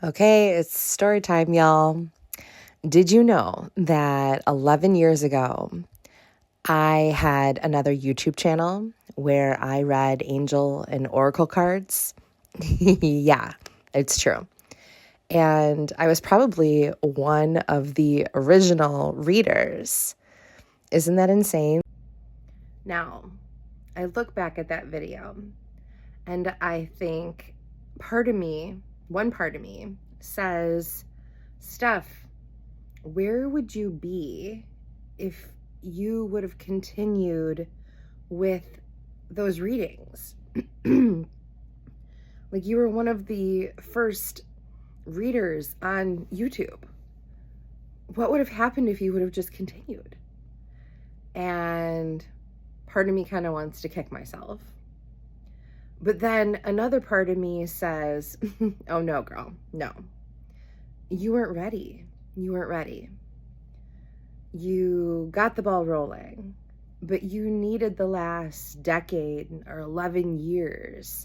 Okay, it's story time, y'all. Did you know that 11 years ago, I had another YouTube channel where I read angel and oracle cards? Yeah, it's true. And I was probably one of the original readers. Isn't that insane? Now, I look back at that video and I think one part of me says, Steph, where would you be if you would have continued with those readings? Like, you were one of the first readers on YouTube. What would have happened if you would have just continued? And part of me kind of wants to kick myself. But then another part of me says, oh no, girl, no. You weren't ready. You weren't ready. You got the ball rolling, but you needed the last decade or 11 years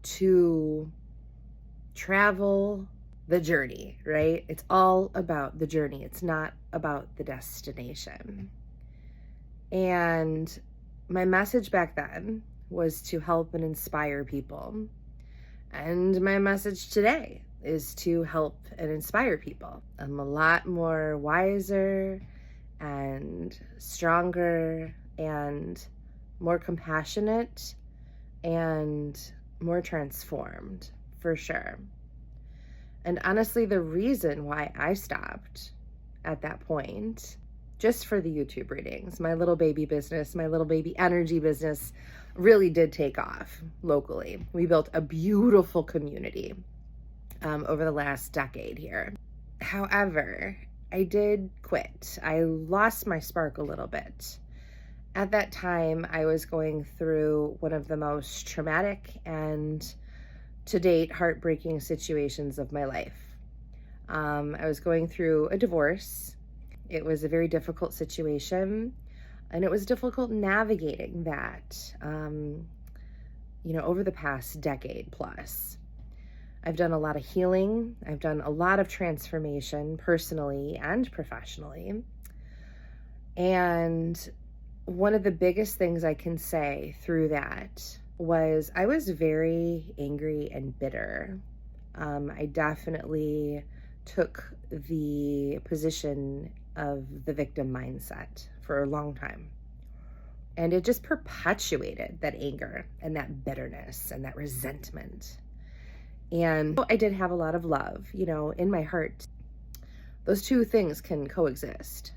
to travel the journey, right? It's all about the journey. It's not about the destination. And my message back then was to help and inspire people. And my message today is to help and inspire people. I'm a lot more wiser and stronger and more compassionate and more transformed, for sure. And honestly, the reason why I stopped at that point, just for the YouTube readings, my little baby business, my little baby energy business really did take off locally. We built a beautiful community over the last decade here. However, I did quit. I lost my spark a little bit. At that time, I was going through one of the most traumatic and to date heartbreaking situations of my life. I was going through a divorce. It was a very difficult situation, and it was difficult navigating that, over the past decade plus. I've done a lot of healing. I've done a lot of transformation personally and professionally. And one of the biggest things I can say through that was I was very angry and bitter. I definitely took the position of the victim mindset for a long time. And it just perpetuated that anger and that bitterness and that resentment. And I did have a lot of love, in my heart. Those two things can coexist.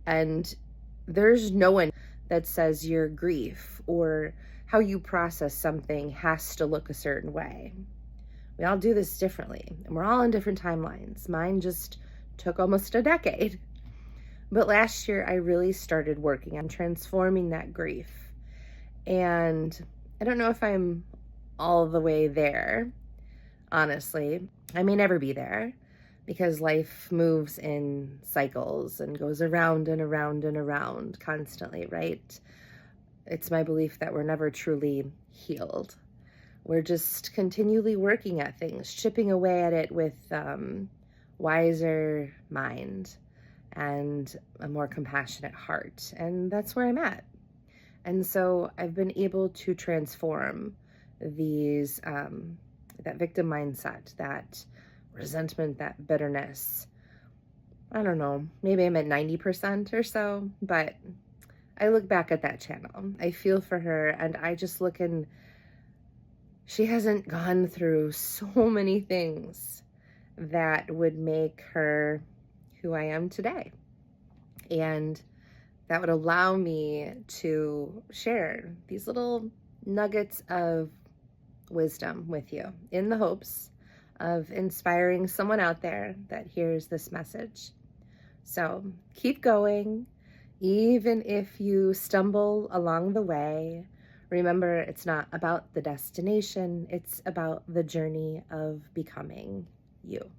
And there's no one that says your grief or how you process something has to look a certain way. We all do this differently, and we're all on different timelines. Mine just took almost a decade. But last year, I really started working on transforming that grief. And I don't know if I'm all the way there, honestly. I may never be there because life moves in cycles and goes around and around and around constantly, right? It's my belief that we're never truly healed. We're just continually working at things, chipping away at it with wiser mind and a more compassionate heart. And that's where I'm at. And so I've been able to transform these, that victim mindset, that resentment, that bitterness. I don't know, maybe I'm at 90% or so, but I look back at that channel. I feel for her, and I just look, and she hasn't gone through so many things that would make her who I am today. And that would allow me to share these little nuggets of wisdom with you in the hopes of inspiring someone out there that hears this message. So keep going. Even if you stumble along the way, remember, it's not about the destination, it's about the journey of becoming you.